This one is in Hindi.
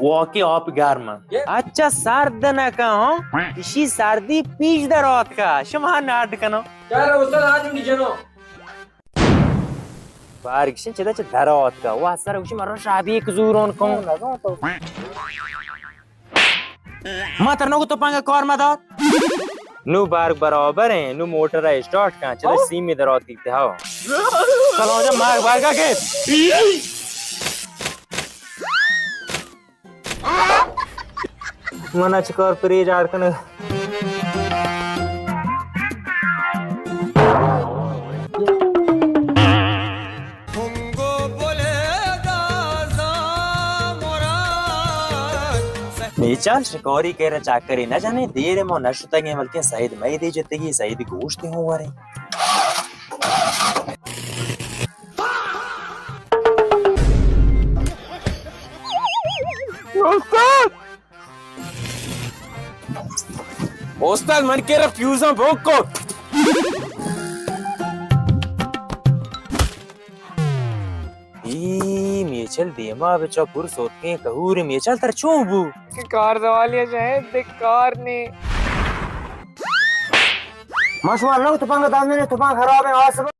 Walkie op garma. अच्छा सर्द न कहो इसी सर्दी पीच दरोत का शमा नाट कनो Cara, ustad आज उनकी जनो बारिश चदा च दरोत का वा सर उसी मरो शादी कजूरोन को मातर नो तो पांगा कौर मदद नु बार बराबर है नु मोटर है स्टार्ट का चदा सीमी दरोत की हो चलो जा मार बार का के मना चकर प्रेज आड़कन चल शिकारी कह रहा चाकरी न जाने देर मो नशुतंगे बल्कि सईद मई दी जितगी सईद गोश्त हूं वारे उस्ताद मन के फ्यूज भोग को मेचल देमा बेचा पुर सोत के कहूर मेचल तर चूबू कि कार दवालिया चाहे बेकार ने मशवाल लो तुपांग दाम ने तुपांग खराब है आस